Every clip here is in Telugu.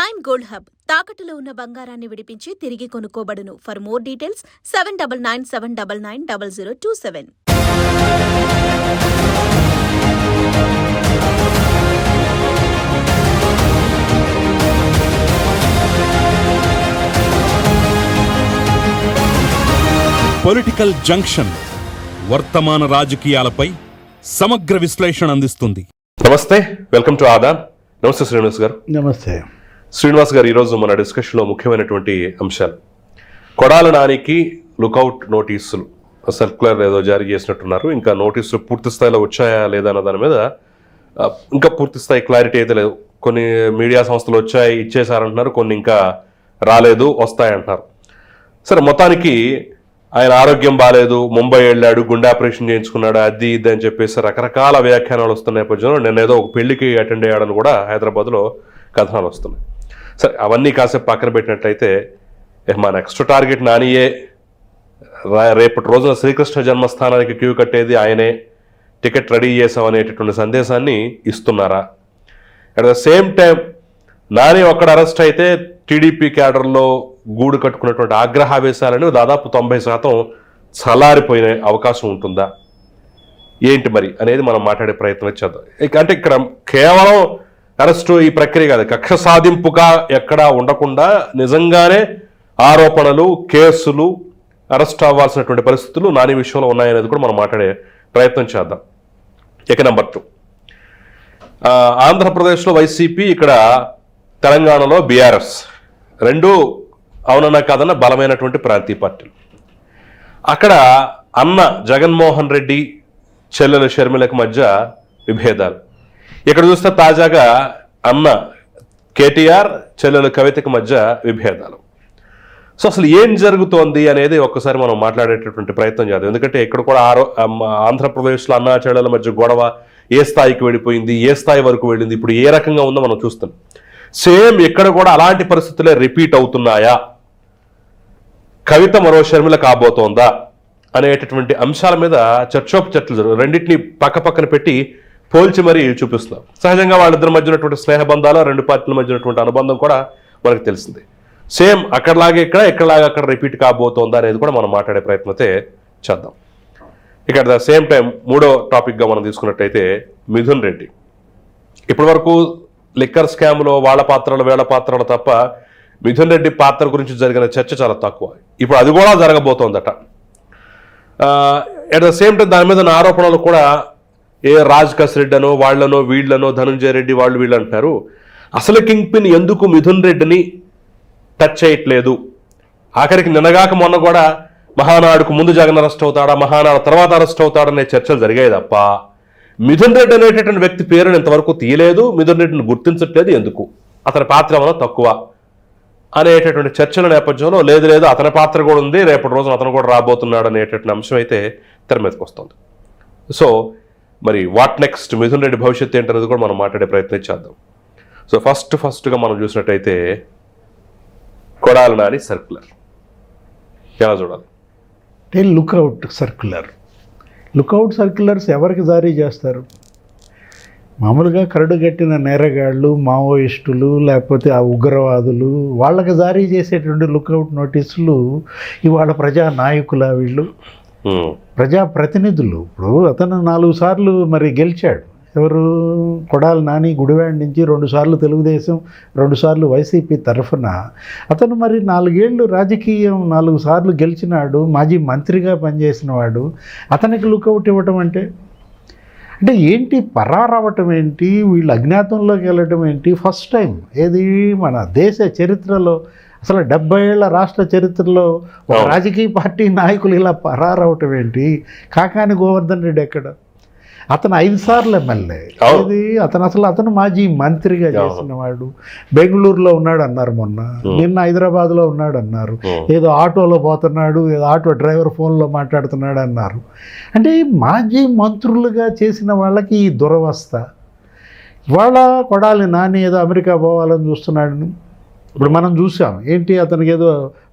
ప్రైమ్ గోల్డ్ హబ్ తాకట్టులో ఉన్న బంగారాన్ని విడిపించి తిరిగి కొనుక్కోబడును. For more details 7997990027. Political junction వర్తమాన రాజకీయాలపై సమగ్ర విశ్లేషణ అందిస్తుంది. నమస్తే, వెల్కమ్ టు ఆదాన్. నమస్తే శ్రీనివాస్ గారు. నమస్తే శ్రీనివాస్ గారు, ఈరోజు మన డిస్కషన్లో ముఖ్యమైనటువంటి అంశాలు. కొడాల నానికి లుకౌట్ నోటీసులు సర్క్యులర్ ఏదో జారీ చేసినట్టున్నారు. ఇంకా నోటీసులు పూర్తి స్థాయిలో వచ్చాయా లేదా అన్న దాని మీద ఇంకా పూర్తి స్థాయి క్లారిటీ అయితే లేదు. కొన్ని మీడియా సంస్థలు వచ్చాయి, ఇచ్చేసారంటున్నారు, కొన్ని ఇంకా రాలేదు, వస్తాయంటున్నారు. సరే, మొత్తానికి ఆయన ఆరోగ్యం బాగాలేదు, ముంబై వెళ్ళాడు, గుండె ఆపరేషన్ చేయించుకున్నాడు, అది ఇది అని చెప్పేసి రకరకాల వ్యాఖ్యానాలు వస్తున్న నేపథ్యంలో నేను ఏదో ఒక పెళ్లికి అటెండ్ అయ్యాడని కూడా హైదరాబాద్లో కథనాలు వస్తున్నాయి. సరే, అవన్నీ కాసేపు పక్కన పెట్టినట్లయితే మా నెక్స్ట్ టార్గెట్ నానియే, రేపటి రోజున శ్రీకృష్ణ జన్మస్థానానికి క్యూ కట్టేది ఆయనే, టికెట్ రెడీ చేసామనేటటువంటి సందేశాన్ని ఇస్తున్నారా? At the same time Nani ఒక్కడ అరెస్ట్ అయితే టీడీపీ క్యాడర్లో గూడు కట్టుకున్నటువంటి ఆగ్రహావేశాలను దాదాపు 90% చల్లారిపోయిన అవకాశం ఉంటుందా, ఏంటి మరి అనేది మనం మాట్లాడే ప్రయత్నం చేద్దాం. అంటే ఇక్కడ కేవలం అరెస్టు ఈ ప్రక్రియ కాదు, కక్ష సాధింపుగా ఎక్కడా ఉండకుండా నిజంగానే ఆరోపణలు, కేసులు, అరెస్ట్ అవ్వాల్సినటువంటి పరిస్థితులు నాని విషయంలో ఉన్నాయనేది కూడా మనం మాట్లాడే ప్రయత్నం చేద్దాం. ఇక నెంబర్ 2, ఆంధ్రప్రదేశ్లో వైసీపీ, ఇక్కడ తెలంగాణలో బీఆర్ఎస్, రెండు అవునన్నా కాదన్న బలమైనటువంటి ప్రాంతీయ పార్టీలు. అక్కడ అన్న జగన్మోహన్ రెడ్డి, చెల్లెలు షర్మిలకు మధ్య విభేదాలు. ఇక్కడ చూస్తే తాజాగా అన్న కేటీఆర్, చెల్లెలు కవితకు మధ్య విభేదాలు. సో అసలు ఏం జరుగుతోంది అనేది ఒక్కసారి మనం మాట్లాడేటటువంటి ప్రయత్నం చేద్దాం. ఎందుకంటే ఇక్కడ కూడా ఆంధ్రప్రదేశ్లో అన్నా చెల్లెల మధ్య గొడవ ఏ స్థాయికి వెళ్ళిపోయింది, ఏ స్థాయి వరకు వెళ్ళింది, ఇప్పుడు ఏ రకంగా ఉందో మనం చూస్తున్నాం. సేమ్ ఇక్కడ కూడా అలాంటి పరిస్థితులే రిపీట్ అవుతున్నాయా, కవిత మరో షర్మిల కాబోతోందా అనేటటువంటి అంశాల మీద చర్చోపచర్చలు జరుగుతాయి. రెండింటిని పక్కన పెట్టి పోల్చి మరీ చూపిస్తున్నాం. సహజంగా వాళ్ళిద్దరి మధ్య ఉన్నటువంటి స్నేహబంధాలు, రెండు పార్టీల మధ్య ఉన్నటువంటి అనుబంధం కూడా మనకు తెలిసింది. సేమ్ అక్కడలాగే ఎక్కడలాగా అక్కడ రిపీట్ కాబోతోందా అనేది కూడా మనం మాట్లాడే ప్రయత్నం అయితే చేద్దాం. ఇక అట్ ద సేమ్ టైం మూడో టాపిక్గా మనం తీసుకున్నట్టయితే మిథున్ రెడ్డి. ఇప్పటి వరకు లిక్కర్ స్కామ్లో వాళ్ళ పాత్రలు, వీళ్ళ పాత్రలు తప్ప మిథున్ రెడ్డి పాత్ర గురించి జరిగిన చర్చ చాలా తక్కువ. ఇప్పుడు అది కూడా జరగబోతోందట. అట్ ద సేమ్ టైం దాని మీద ఆరోపణలు కూడా రాజకాస్ రెడ్డి అనో, వాళ్లనో, వీళ్లనో, ధనుంజయ రెడ్డి వాళ్ళు వీళ్ళు అంటున్నారు. అసలు కింగ్ పిన్ ఎందుకు మిథున్ రెడ్డిని టచ్ చేయట్లేదు? ఆఖరికి నిన్నగాక మొన్న కూడా మహానాడుకు ముందు జగన్ అరెస్ట్ అవుతాడా, మహానాడు తర్వాత అరెస్ట్ అవుతాడనే చర్చలు జరిగాయి తప్ప మిథున్ రెడ్డి అనేటటువంటి వ్యక్తి పేరుని ఇంతవరకు తీయలేదు. మిథున్ రెడ్డిని గుర్తించట్లేదు. ఎందుకు? అతని పాత్ర ఏమన్నా తక్కువ అనేటటువంటి చర్చల నేపథ్యంలో లేదు అతని పాత్ర కూడా ఉంది, రేపటి రోజున అతను కూడా రాబోతున్నాడు అనేటటువంటి అంశం అయితే తెర మీదకి వస్తుంది. సో మరి వాట్ నెక్స్ట్, మిథున్ రెడ్డి భవిష్యత్తు ఏంటనేది కూడా మనం మాట్లాడే ప్రయత్నం చేద్దాం. సో ఫస్ట్గా మనం చూసినట్టయితే కొడాల నాని సర్క్యులర్ ఎలా చూడాలి? లుకౌట్ సర్క్యులర్స్ ఎవరికి జారీ చేస్తారు? మామూలుగా కరడుగట్టిన నేరగాళ్ళు, మావోయిస్టులు, లేకపోతే ఆ ఉగ్రవాదులు, వాళ్ళకి జారీ చేసేటువంటి లుకౌట్ నోటీసులు ఇవాళ ప్రజా నాయకుల, వీళ్ళు ప్రజాప్రతినిధులు. ఇప్పుడు అతను 4 సార్లు మరి గెలిచాడు. ఎవరు? కొడాల నాని గుడివాడ నుంచి 2 సార్లు తెలుగుదేశం, 2 సార్లు వైసీపీ తరఫున. అతను మరి 4 ఏళ్ళు రాజకీయం, 4 సార్లు గెలిచినాడు, మాజీ మంత్రిగా పనిచేసిన వాడు. అతనికి లుకౌట్ ఇవ్వటం అంటే ఏంటి? పరారవటం ఏంటి? వీళ్ళు అజ్ఞాతంలోకి వెళ్ళటం ఏంటి? ఫస్ట్ టైం ఏది మన దేశ చరిత్రలో, అసలు 70 ఏళ్ల రాష్ట్ర చరిత్రలో ఒక రాజకీయ పార్టీ నాయకులు ఇలా పరారవటం ఏంటి? కాకాని గోవర్ధన్ రెడ్డి ఎక్కడ? అతను 5 సార్లు ఎమ్మెల్యే. ఇది అతను మాజీ మంత్రిగా చేసిన వాడు. బెంగళూరులో ఉన్నాడు అన్నారు మొన్న, నిన్న హైదరాబాద్లో ఉన్నాడు అన్నారు, ఏదో ఆటోలో పోతున్నాడు, ఏదో ఆటో డ్రైవర్ ఫోన్లో మాట్లాడుతున్నాడు అన్నారు. అంటే మాజీ మంత్రులుగా చేసిన వాళ్ళకి ఈ దురవస్థ. ఇవాళ కొడాలి నాని ఏదో అమెరికా పోవాలని చూస్తున్నాడు. ఇప్పుడు మనం చూసాం ఏంటి, అతనికి ఏదో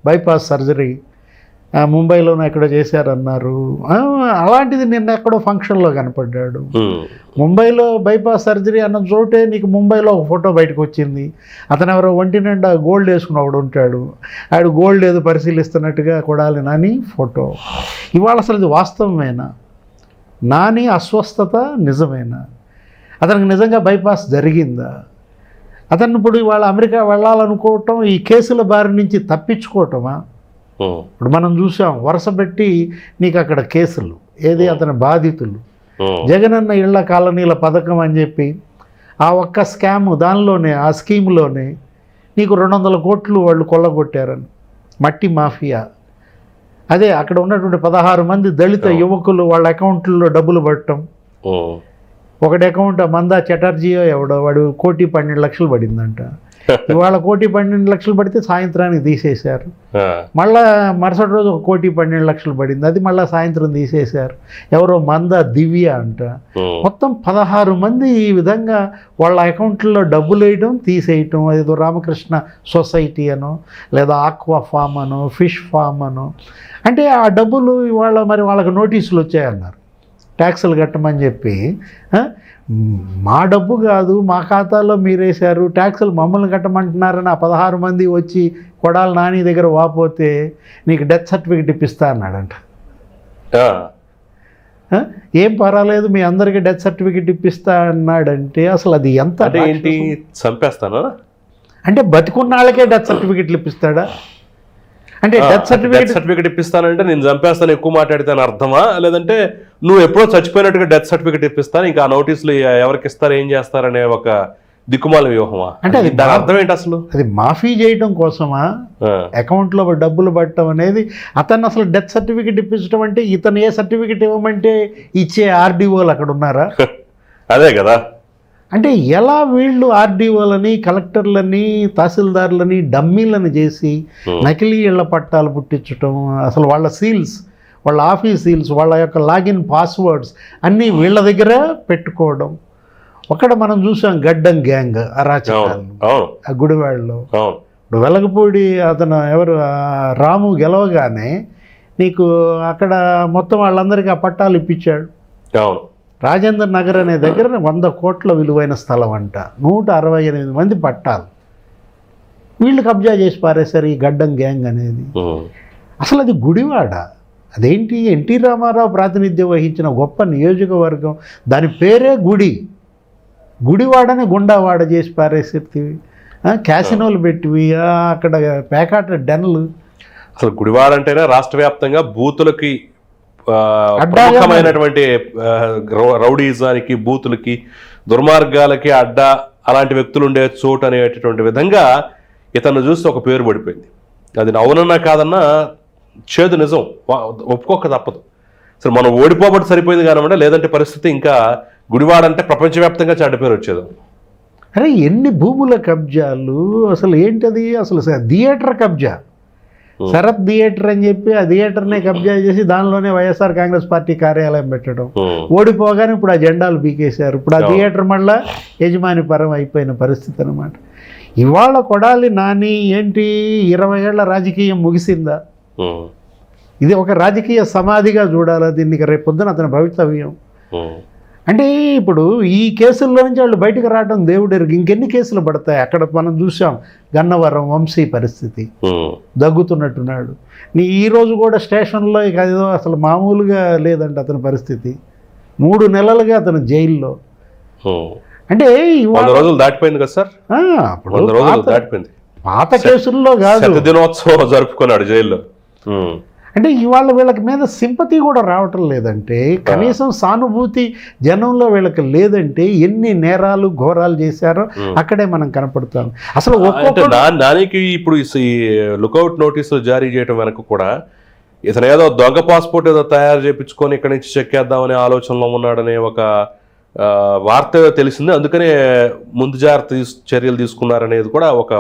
బైపాస్ సర్జరీ ముంబైలోనూ ఎక్కడో చేశారన్నారు. అలాంటిది నిన్న ఎక్కడో ఫంక్షన్లో కనపడ్డాడు. ముంబైలో బైపాస్ సర్జరీ అన్న చోటే నీకు ముంబైలో ఒక ఫోటో బయటకు వచ్చింది. అతను ఎవరో ఒంటి నిండా గోల్డ్ వేసుకుని ఒకడు ఉంటాడు, ఆడు గోల్డ్ ఏదో పరిశీలిస్తున్నట్టుగా కొడాలి నాని ఫోటో. ఇవాళ అసలు ఇది వాస్తవమేనా? నాని అస్వస్థత నిజమేనా? అతనికి నిజంగా బైపాస్ జరిగిందా? అతను ఇప్పుడు ఇవాళ అమెరికా వెళ్ళాలనుకోవటం ఈ కేసుల బారి నుంచి తప్పించుకోవటమా? ఇప్పుడు మనం చూసాం వరుస పెట్టి నీకు అక్కడ కేసులు, ఏది అతని బాధితులు, జగనన్న ఇళ్ల కాలనీల పథకం అని చెప్పి ఆ ఒక్క స్కామ్ దానిలోనే, ఆ స్కీమ్లోనే నీకు 200 కోట్లు వాళ్ళు కొల్లగొట్టారని, మట్టి మాఫియా. అదే అక్కడ ఉన్నటువంటి 16 మంది దళిత యువకులు వాళ్ళ అకౌంట్లలో డబ్బులు పట్టడం. ఒకటి అకౌంట్ మందా చటర్జీయో ఎవడో వాడు 1,12,00,000 పడిందంట. ఇవాళ 1,12,00,000 పడితే సాయంత్రానికి తీసేశారు. మళ్ళా మరుసటి రోజు 1,12,00,000 పడింది, అది మళ్ళీ సాయంత్రం తీసేశారు. ఎవరో మంద దివ్య అంట. మొత్తం 16 మంది ఈ విధంగా వాళ్ళ అకౌంట్లో డబ్బులు వేయడం తీసేయటం. ఏదో రామకృష్ణ సొసైటీ అనో లేదా ఆక్వా ఫామ్ అనో ఫిష్ ఫామ్ అనో. అంటే ఆ డబ్బులు ఇవాళ మరి వాళ్ళకి నోటీసులు వచ్చాయన్నారు ట్యాక్సులు కట్టమని చెప్పి. మా డబ్బు కాదు, మా ఖాతాలో మీరేశారు, ట్యాక్సులు మమ్మల్ని కట్టమంటున్నారని ఆ 16 మంది వచ్చి కొడాలి నాని దగ్గర వాపోతే నీకు డెత్ సర్టిఫికెట్ ఇప్పిస్తా అన్నాడంట. ఏం పర్వాలేదు మీ అందరికీ డెత్ సర్టిఫికెట్ ఇప్పిస్తా అన్నాడంటే అసలు అది ఎంత ఏంటి? చంపేస్తానా అంటే బతికున్న వాళ్ళకే డెత్ సర్టిఫికెట్లు ఇప్పిస్తాడా? అంటే డెత్ సర్టిఫికెట్ ఇప్పిస్తానంటే నేను చంపేస్తాను ఎక్కువ మాట్లాడితాను అర్థమా? లేదంటే నువ్వు ఎప్పుడో చచ్చిపోయినట్టుగా డెత్ సర్టిఫికెట్ ఇప్పిస్తాను, ఇంకా ఆ నోటీసులు ఎవరికి ఇస్తారు ఏం చేస్తారనే ఒక దిక్కుమాల వ్యూహమా? అంటే అది దాని అర్థం ఏంటి అసలు? అది మాఫీ చేయడం కోసమా? అకౌంట్లో డబ్బులు పట్టడం అనేది. అతను అసలు డెత్ సర్టిఫికెట్ ఇప్పించడం అంటే ఇతను ఏ సర్టిఫికెట్ ఇవ్వమంటే ఇచ్చే ఆర్డీఓలు అక్కడ ఉన్నారా? అదే కదా. అంటే ఎలా వీళ్ళు ఆర్డీఓలని కలెక్టర్లని తహసీల్దార్లని డమ్మీలను చేసి నకిలీ ఇళ్ల పట్టాలు పుట్టించటం, అసలు వాళ్ళ సీల్స్, వాళ్ళ ఆఫీస్ సీల్స్, వాళ్ళ యొక్క లాగిన్ పాస్వర్డ్స్ అన్నీ వీళ్ళ దగ్గర పెట్టుకోవడం. ఒకటి మనం చూసాం గడ్డం గ్యాంగ్ అరాచకాలు ఆ గుడివాడలో. ఇప్పుడు వెలగపూడి అతను ఎవరు రాము గెలవగానే నీకు అక్కడ మొత్తం వాళ్ళందరికీ ఆ పట్టాలు ఇప్పించాడు. రాజేంద్ర నగర్ అనే దగ్గర 100 కోట్ల విలువైన స్థలం అంట, 168 మంది పట్టాలు వీళ్ళు కబ్జా చేసి పారేశారు ఈ గడ్డం గ్యాంగ్ అనేది. అసలు అది గుడివాడ, అదేంటి ఎన్టీ రామారావు ప్రాతినిధ్యం వహించిన గొప్ప నియోజకవర్గం, దాని పేరే గుడి. గుడివాడని గుండావాడ చేసి పారేసేవి, క్యాసినోలు పెట్టివి, అక్కడ పేకాట డెన్లు. అసలు గుడివాడ అంటేనే రాష్ట్ర వ్యాప్తంగా బూతులకి ప్రముఖమైనటువంటి రౌడీజానికి, బూతులకి, దుర్మార్గాలకి అడ్డా, అలాంటి వ్యక్తులు ఉండే చోటు అనేటటువంటి విధంగా ఇతను చూస్తే ఒక పేరు పడిపోయింది. అది అవునన్నా కాదన్నా చేదు నిజం, ఒప్పుకోక తప్పదు. సరే మనం ఓడిపోబట్టి సరిపోయింది కానివ్వండి, లేదంటే పరిస్థితి ఇంకా గుడివాడంటే ప్రపంచవ్యాప్తంగా చెడ్డ పేరు వచ్చేది. అరే ఎన్ని భూముల కబ్జాలు, అసలు ఏంటది, అసలు థియేటర్ కబ్జా, శరత్ థియేటర్ అని చెప్పి ఆ థియేటర్నే కబ్జా చేసి దానిలోనే వైఎస్ఆర్ కాంగ్రెస్ పార్టీ కార్యాలయం పెట్టడం. ఓడిపోగానే ఇప్పుడు ఆ జెండాలు బీకేశారు. ఇప్పుడు ఆ థియేటర్ మళ్ళా యజమాని పరం అయిపోయిన పరిస్థితి అనమాట. ఇవాళ కొడాలి నాని ఏంటి 20 ఏళ్ల రాజకీయం ముగిసిందా? ఇది ఒక రాజకీయ సమాధిగా చూడాలా దీన్ని? రేపు పొద్దున అతని భవితవ్యం. అంటే ఇప్పుడు ఈ కేసుల్లో నుంచి వాళ్ళు బయటకు రావడం దేవుడెరుగు. ఇంకెన్ని కేసులు పడతాయి? అక్కడ మనం చూసాం గన్నవరం వంశీ పరిస్థితి, దగ్గుతున్నట్టున్నాడు. ఈ రోజు కూడా స్టేషన్లో ఇక అదేదో అసలు మామూలుగా లేదంట అతని పరిస్థితి. 3 నెలలుగా అతను జైల్లో. అంటే రోజులు దాటిపోయింది కదా సార్, దాటిపోయింది. పాత కేసుల్లో కాదు, దినోత్సవం జరుపుకున్నాడు జైల్లో. అంటే ఇవాళ వీళ్ళకి మీద సింపతి కూడా రావటం లేదంటే, కనీసం సానుభూతి జనంలో వీళ్ళకి లేదంటే ఎన్ని నేరాలు ఘోరాలు చేశారో అక్కడే మనం కనపడతాం. అసలు దానికి ఇప్పుడు ఈ లుకౌట్ నోటీసులు జారీ చేయడం వెనక కూడా ఇతను ఏదో దొంగ పాస్పోర్ట్ ఏదో తయారు చేయించుకొని ఇక్కడి నుంచి చెక్కేద్దామనే ఆలోచనలో ఉన్నాడనే ఒక వార్త తెలిసింది. అందుకనే ముందు జాగ్రత్త చర్యలు తీసుకున్నారనేది కూడా ఒక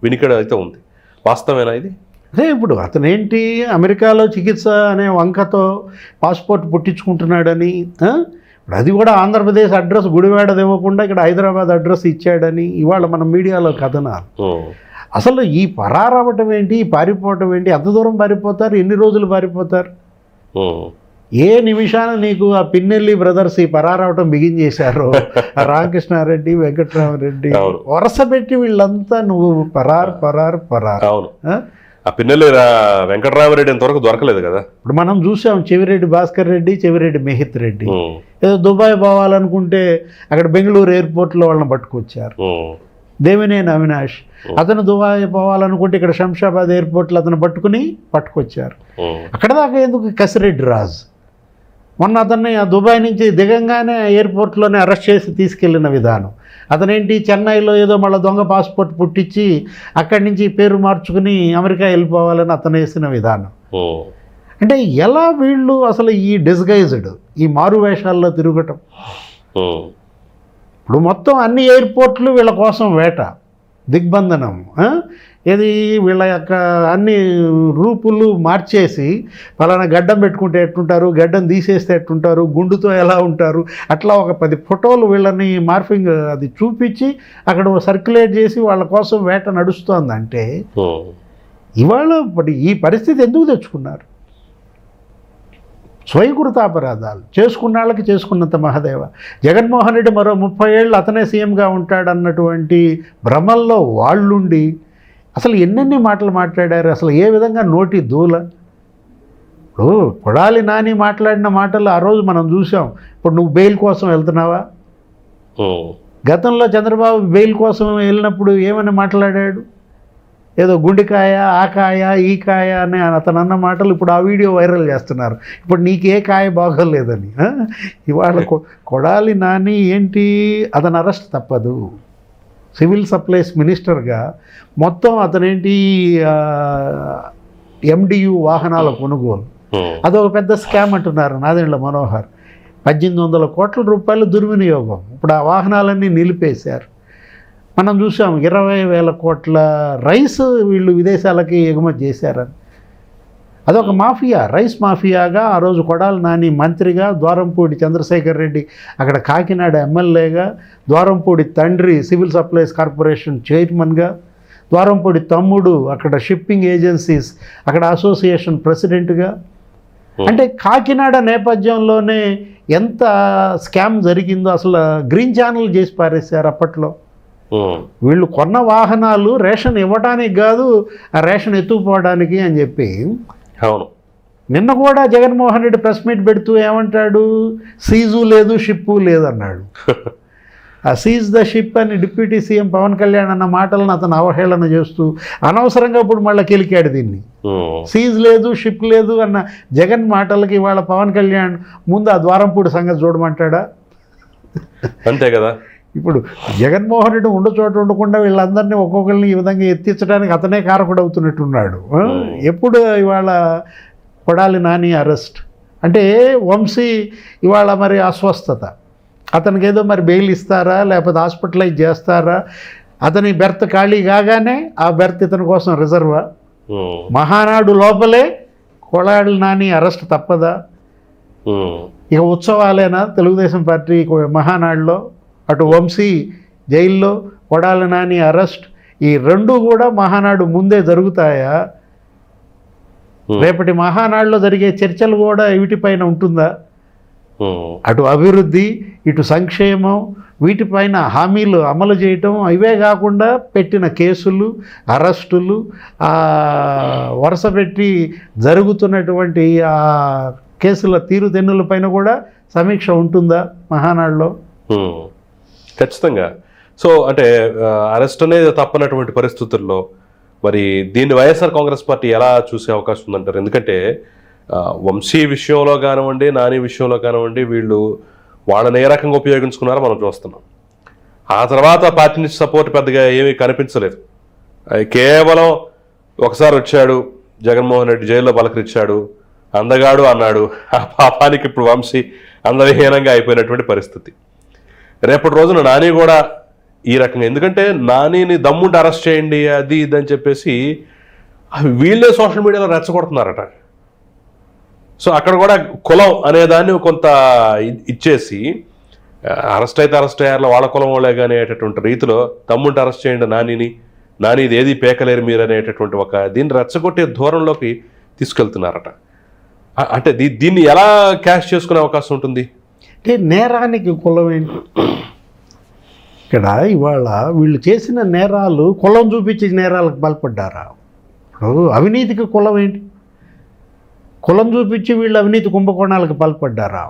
వినికిడి అయితే ఉంది. వాస్తవేనా ఇది? అదే ఇప్పుడు అతనేంటి అమెరికాలో చికిత్స అనే వంకతో పాస్పోర్ట్ పుట్టించుకుంటున్నాడని, ఇప్పుడు అది కూడా ఆంధ్రప్రదేశ్ అడ్రస్ గుడివాడది ఇవ్వకుండా ఇక్కడ హైదరాబాద్ అడ్రస్ ఇచ్చాడని ఇవాళ మన మీడియాలో కథనాలు. అసలు ఈ పరారవటం ఏంటి, పారిపోవటం ఏంటి, ఎంత దూరం పారిపోతారు, ఎన్ని రోజులు పారిపోతారు? ఏ నిమిషాన నీకు ఆ పిన్నెల్లి బ్రదర్స్ ఈ పరారవటం బిగించేశారో, రామకృష్ణారెడ్డి, వెంకట్రామరెడ్డి వరుస పెట్టి వీళ్ళంతా నువ్వు పరార్. అవును, ఆ పిన్నెల్లి వెంకట్రామరెడ్డి ఇంతవరకు దొరకలేదు కదా. ఇప్పుడు మనం చూసాం చెవిరెడ్డి భాస్కర్ రెడ్డి, చెవిరెడ్డి మెహిత్ రెడ్డి ఏదో దుబాయ్ పోవాలనుకుంటే అక్కడ బెంగళూరు ఎయిర్పోర్ట్లో వాళ్ళని పట్టుకొచ్చారు. దేవినేని అవినాష్ అతను దుబాయ్ పోవాలనుకుంటే ఇక్కడ శంషాబాద్ ఎయిర్పోర్ట్లో అతను పట్టుకొచ్చారు. అక్కడ దాకా ఎందుకు కసిరెడ్డి రాజు మొన్న అతన్ని ఆ దుబాయ్ నుంచి దిగంగానే ఎయిర్పోర్ట్లోనే అరెస్ట్ చేసి తీసుకెళ్లిన విధానం. అతనేంటి చెన్నైలో ఏదో మళ్ళీ దొంగ పాస్పోర్ట్ పుట్టించి అక్కడి నుంచి పేరు మార్చుకుని అమెరికా వెళ్ళిపోవాలని అతను వేసిన విధానం. అంటే ఎలా వీళ్ళు అసలు ఈ డిస్గైజ్డ్ ఈ మారు వేషాల్లో తిరగటం. ఇప్పుడు మొత్తం అన్ని ఎయిర్పోర్ట్లు వీళ్ళ కోసం వేట, దిగ్బంధనం. ఇది వీళ్ళ యొక్క అన్ని రూపులు మార్చేసి పలానా గడ్డం పెట్టుకుంటే ఎట్టుంటారు, గడ్డం తీసేస్తే ఎట్టుంటారు, గుండుతో ఎలా ఉంటారు, అట్లా ఒక 10 ఫోటోలు వీళ్ళని మార్ఫింగ్ అది చూపించి అక్కడ సర్క్యులేట్ చేసి వాళ్ళ కోసం వేట నడుస్తోందంటే ఇవాళ ఈ పరిస్థితి ఎందుకు తెచ్చుకున్నారు? స్వయంకృతాపరాధాలు చేసుకున్న వాళ్ళకి చేసుకున్నంత మహాదేవ. జగన్మోహన్ రెడ్డి మరో 30 ఏళ్ళు అతనే సీఎంగా ఉంటాడన్నటువంటి భ్రమల్లో వాళ్ళుండి అసలు ఎన్నెన్ని మాటలు మాట్లాడారు, అసలు ఏ విధంగా నోటి దూల. ఇప్పుడు కొడాలి నాని మాట్లాడిన మాటలు ఆ రోజు మనం చూసాం. ఇప్పుడు నువ్వు బెయిల్ కోసం వెళ్తున్నావా? గతంలో చంద్రబాబు బెయిల్ కోసం వెళ్ళినప్పుడు ఏమని మాట్లాడాడు? ఏదో గుండెకాయ, ఆ కాయ, ఈ కాయ అని అతను అన్న మాటలు ఇప్పుడు ఆ వీడియో వైరల్ చేస్తున్నారు. ఇప్పుడు నీకే కాయ బాగోలేదని. ఇవాళ కొడాలి నాని ఏంటి, అతను అరెస్ట్ తప్పదు. సివిల్ సప్లైస్ మినిస్టర్గా మొత్తం అతనేంటి MDU వాహనాల కొనుగోలు అదొక పెద్ద స్కామ్ అంటున్నారు నాదెండ్ల మనోహర్. 1800 కోట్ల రూపాయలు దుర్వినియోగం. ఇప్పుడు ఆ వాహనాలన్నీ నిలిపేశారు. మనం చూసాం 20,000 కోట్ల రైస్ వీళ్ళు విదేశాలకి ఎగుమతి చేశారని. అదొక మాఫియా, రైస్ మాఫియాగా ఆ రోజు కొడాలి నాని మంత్రిగా, ద్వారంపూడి చంద్రశేఖర్ రెడ్డి అక్కడ కాకినాడ ఎమ్మెల్యేగా, ద్వారంపూడి తండ్రి సివిల్ సప్లైస్ కార్పొరేషన్ చైర్మన్గా, ద్వారంపూడి తమ్ముడు అక్కడ షిప్పింగ్ ఏజెన్సీస్ అక్కడ అసోసియేషన్ ప్రెసిడెంట్గా. అంటే కాకినాడ నేపథ్యంలోనే ఎంత స్కామ్ జరిగిందో అసలు గ్రీన్ ఛానల్ చేసి పారేశారు అప్పట్లో. వీళ్ళు కొన్న వాహనాలు రేషన్ ఇవ్వడానికి కాదు, ఆ రేషన్ ఎత్తుకుపోవడానికి అని చెప్పి. అవును, నిన్న కూడా జగన్మోహన్ రెడ్డి ప్రెస్ మీట్ పెడుతూ ఏమంటాడు, సీజు లేదు షిప్పు లేదన్నాడు. ఆ సీజ్ ద షిప్ అని డిప్యూటీ సీఎం పవన్ కళ్యాణ్ అన్న మాటలను అతను అవహేళన చేస్తూ అనవసరంగా ఇప్పుడు మళ్ళీ కెలికాడు దీన్ని. సీజ్ లేదు షిప్ లేదు అన్న జగన్ మాటలకి వాళ్ళ పవన్ కళ్యాణ్ ముందు ఆ ద్వారంపూడి సంగతి చూడమంటాడా? అంతే కదా. ఇప్పుడు జగన్మోహన్ రెడ్డి ఉండ చోట ఉండకుండా వీళ్ళందరినీ ఒక్కొక్కరిని ఈ విధంగా ఎత్తించడానికి అతనే కారకుడు అవుతున్నట్టున్నాడు. ఎప్పుడు ఇవాళ కొడాలి నాని అరెస్ట్ అంటే వంశీ ఇవాళ మరి అస్వస్థత, అతనికి ఏదో మరి బెయిల్ ఇస్తారా లేకపోతే హాస్పిటలైజ్ చేస్తారా? అతని బెర్త్ ఖాళీ కాగానే ఆ బెర్త్ ఇతని కోసం రిజర్వా? మహానాడు లోపలే కొడాలి నాని అరెస్ట్ తప్పదా? ఇక ఉత్సవాలేనా తెలుగుదేశం పార్టీ మహానాడులో? అటు వంశీ జైల్లో, కొడాలి నాని అరెస్ట్, ఈ రెండు కూడా మహానాడు ముందే జరుగుతాయా? రేపటి మహానాడులో జరిగే చర్చలు కూడా వీటిపైన ఉంటుందా? అటు అభివృద్ధి, ఇటు సంక్షేమం, వీటిపైన హామీలు అమలు చేయటం, ఇవే కాకుండా పెట్టిన కేసులు, అరెస్టులు, వరుస పెట్టి జరుగుతున్నటువంటి ఆ కేసుల తీరుతెన్నులపైన కూడా సమీక్ష ఉంటుందా మహానాడులో? ఖచ్చితంగా. సో అంటే అరెస్ట్ అనేది తప్పనటువంటి పరిస్థితుల్లో మరి దీన్ని వైఎస్ఆర్ కాంగ్రెస్ పార్టీ ఎలా చూసే అవకాశం ఉందంటారు? ఎందుకంటే వంశీ విషయంలో కానివ్వండి, నాని విషయంలో కానివ్వండి, వీళ్ళు వాళ్ళని ఏ రకంగా ఉపయోగించుకున్నారో మనం చూస్తున్నాం. ఆ తర్వాత పార్టీ నుంచి సపోర్ట్ పెద్దగా ఏమీ కనిపించలేదు. కేవలం ఒకసారి వచ్చాడు జగన్మోహన్ రెడ్డి, జైల్లో పలకరించాడు, అందగాడు అన్నాడు. ఆ పాపానికి ఇప్పుడు వంశీ అందవిహీనంగా అయిపోయినటువంటి పరిస్థితి. రేపటి రోజున నాని కూడా ఈ రకంగా, ఎందుకంటే నానిని దమ్ముంటే అరెస్ట్ చేయండి అది ఇది అని చెప్పేసి వీళ్ళే సోషల్ మీడియాలో రెచ్చగొడుతున్నారట. సో అక్కడ కూడా కులం అనేదాన్ని కొంత ఇచ్చేసి అరెస్ట్ అయితే అరెస్ట్ అయ్యారు వాళ్ళ కులం వాళ్ళే కానీ అనేటటువంటి రీతిలో దమ్ముంటే అరెస్ట్ చేయండి నానిని నాని ఇది ఏది పేకలేరు మీరు అనేటటువంటి ఒక దీన్ని రెచ్చగొట్టే దూరంలోకి తీసుకెళ్తున్నారట. అంటే దీన్ని ఎలా క్యాష్ చేసుకునే అవకాశం ఉంటుంది? అంటే నేరానికి కులం ఏంటి? ఇక్కడ ఇవాళ వీళ్ళు చేసిన నేరాలు కులం చూపించి నేరాలకు పాల్పడ్డారా? ఇప్పుడు అవినీతికి కులం ఏంటి? కులం చూపించి వీళ్ళు అవినీతి కుంభకోణాలకు పాల్పడ్డారా?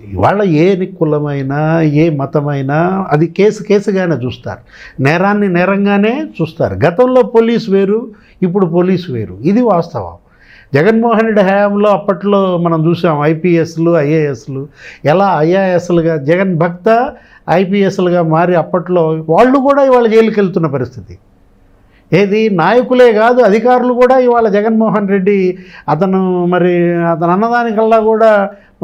ఇవాళ ఏ కులమైనా ఏ మతమైనా అది కేసుగానే చూస్తారు, నేరాన్ని నేరంగానే చూస్తారు. గతంలో పోలీసు వేరు, ఇప్పుడు పోలీసు వేరు, ఇది వాస్తవం. జగన్మోహన్ రెడ్డి హయాంలో అప్పట్లో మనం చూసాం ఐపీఎస్లు ఐఏఎస్లు ఎలా ఐఏఎస్లుగా జగన్ భక్త ఐపీఎస్లుగా మారి అప్పట్లో వాళ్ళు కూడా ఇవాళ జైలుకి వెళ్తున్న పరిస్థితి. ఏది నాయకులే కాదు అధికారులు కూడా ఇవాళ జగన్మోహన్ రెడ్డి అతను అన్నదానికల్లా కూడా